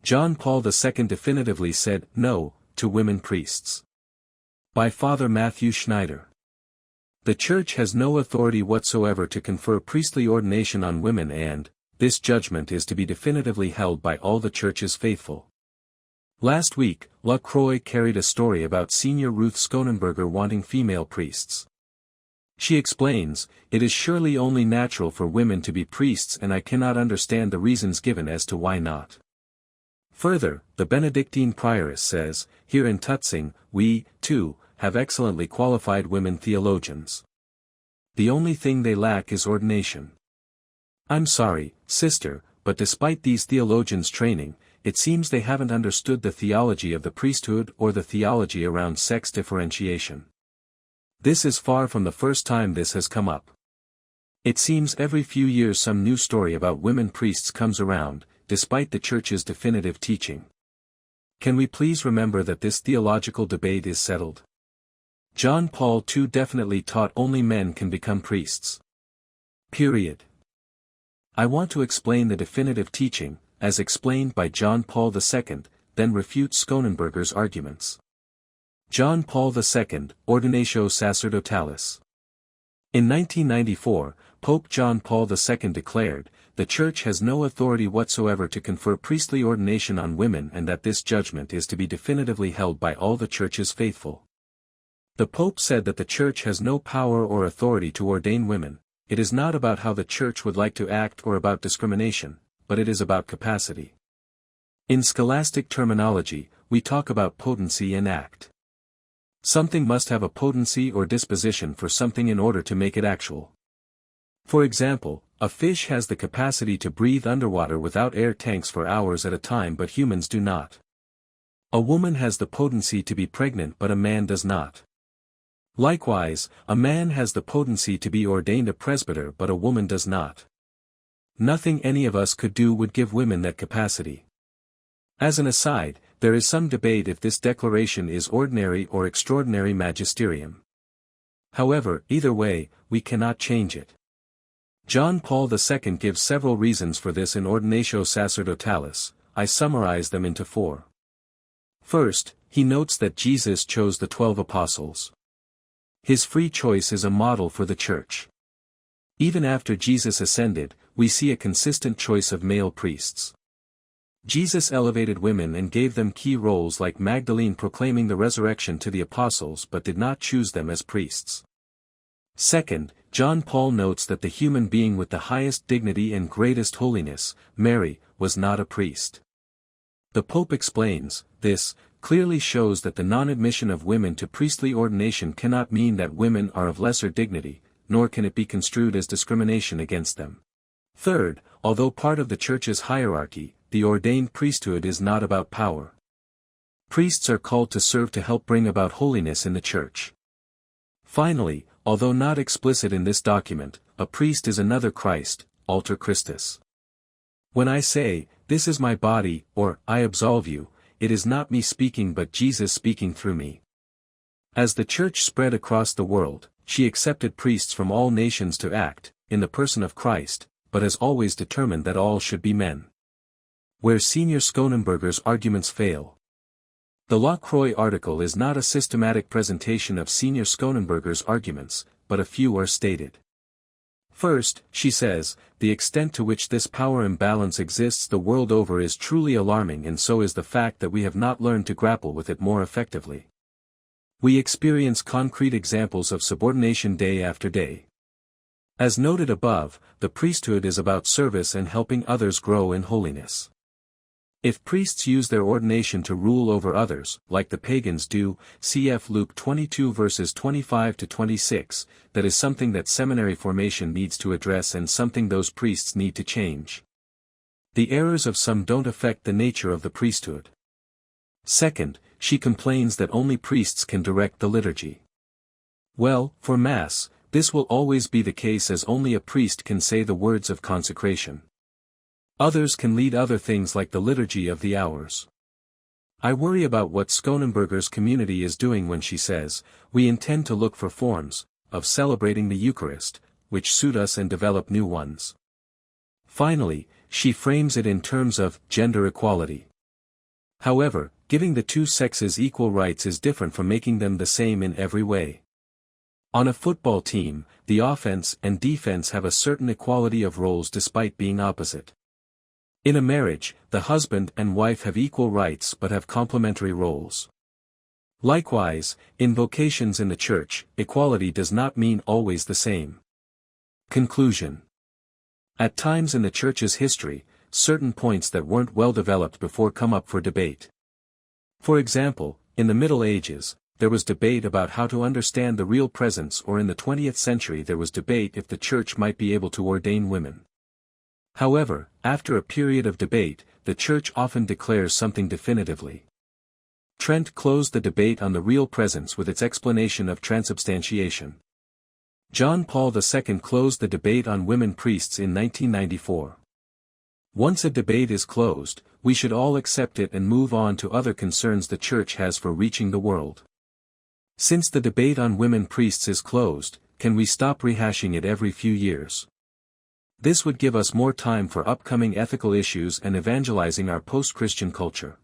John Paul II definitively said no to women priests. By Father Matthew Schneider. The Church has no authority whatsoever to confer priestly ordination on women, and this judgment is to be definitively held by all the Church's faithful. Last week, La Croix carried a story about Senior Ruth Skonenberger wanting female priests. She explains, "It is surely only natural for women to be priests, and I cannot understand the reasons given as to why not." Further, the Benedictine prioress says, "Here in Tutzing, we, too, have excellently qualified women theologians. The only thing they lack is ordination." I'm sorry, sister, but despite these theologians' training, it seems they haven't understood the theology of the priesthood or the theology around sex differentiation. This is far from the first time this has come up. It seems every few years some new story about women priests comes around, despite the Church's definitive teaching. Can we please remember that this theological debate is settled? John Paul II definitely taught only men can become priests. Period. I want to explain the definitive teaching, as explained by John Paul II, then refute Skonenberger's arguments. John Paul II, Ordinatio Sacerdotalis. In 1994, Pope John Paul II declared, "The Church has no authority whatsoever to confer priestly ordination on women, and that this judgment is to be definitively held by all the Church's faithful." The Pope said that the Church has no power or authority to ordain women. It is not about how the Church would like to act or about discrimination, but it is about capacity. In scholastic terminology, we talk about potency and act. Something must have a potency or disposition for something in order to make it actual. For example, a fish has the capacity to breathe underwater without air tanks for hours at a time, but humans do not. A woman has the potency to be pregnant, but a man does not. Likewise, a man has the potency to be ordained a presbyter, but a woman does not. Nothing any of us could do would give women that capacity. As an aside, there is some debate if this declaration is ordinary or extraordinary magisterium. However, either way, we cannot change it. John Paul II gives several reasons for this in Ordinatio Sacerdotalis. I summarize them into 4. First, he notes that Jesus chose the 12 apostles. His free choice is a model for the Church. Even after Jesus ascended, we see a consistent choice of male priests. Jesus elevated women and gave them key roles, like Magdalene proclaiming the resurrection to the apostles, but did not choose them as priests. Second, John Paul notes that the human being with the highest dignity and greatest holiness, Mary, was not a priest. The Pope explains, this clearly shows that the non-admission of women to priestly ordination cannot mean that women are of lesser dignity, nor can it be construed as discrimination against them. Third, although part of the Church's hierarchy, the ordained priesthood is not about power. Priests are called to serve to help bring about holiness in the Church. Finally, although not explicit in this document, a priest is another Christ, alter Christus. When I say, "This is my body," or "I absolve you," it is not me speaking but Jesus speaking through me. As the Church spread across the world, she accepted priests from all nations to act, in the person of Christ, but has always determined that all should be men. Where Senior Skonenberger's arguments fail. The La Croix article is not a systematic presentation of Senior Skonenberger's arguments, but a few are stated. First, she says, the extent to which this power imbalance exists the world over is truly alarming, and so is the fact that we have not learned to grapple with it more effectively. We experience concrete examples of subordination day after day. As noted above, the priesthood is about service and helping others grow in holiness. If priests use their ordination to rule over others, like the pagans do, cf. Luke 22 verses 25 to 26, that is something that seminary formation needs to address and something those priests need to change. The errors of some don't affect the nature of the priesthood. Second, she complains that only priests can direct the liturgy. Well, for Mass, this will always be the case, as only a priest can say the words of consecration. Others can lead other things like the liturgy of the hours. I worry about what Skonenberger's community is doing when she says, "We intend to look for forms of celebrating the Eucharist, which suit us and develop new ones." Finally, she frames it in terms of gender equality. However, giving the two sexes equal rights is different from making them the same in every way. On a football team, the offense and defense have a certain equality of roles despite being opposite. In a marriage, the husband and wife have equal rights but have complementary roles. Likewise, in vocations in the church, equality does not mean always the same. Conclusion. At times in the church's history, certain points that weren't well developed before come up for debate. For example, in the Middle Ages, there was debate about how to understand the real presence, or in the 20th century there was debate if the church might be able to ordain women. However, after a period of debate, the church often declares something definitively. Trent closed the debate on the real presence with its explanation of transubstantiation. John Paul II closed the debate on women priests in 1994. Once a debate is closed, we should all accept it and move on to other concerns the church has for reaching the world. Since the debate on women priests is closed, can we stop rehashing it every few years? This would give us more time for upcoming ethical issues and evangelizing our post-Christian culture.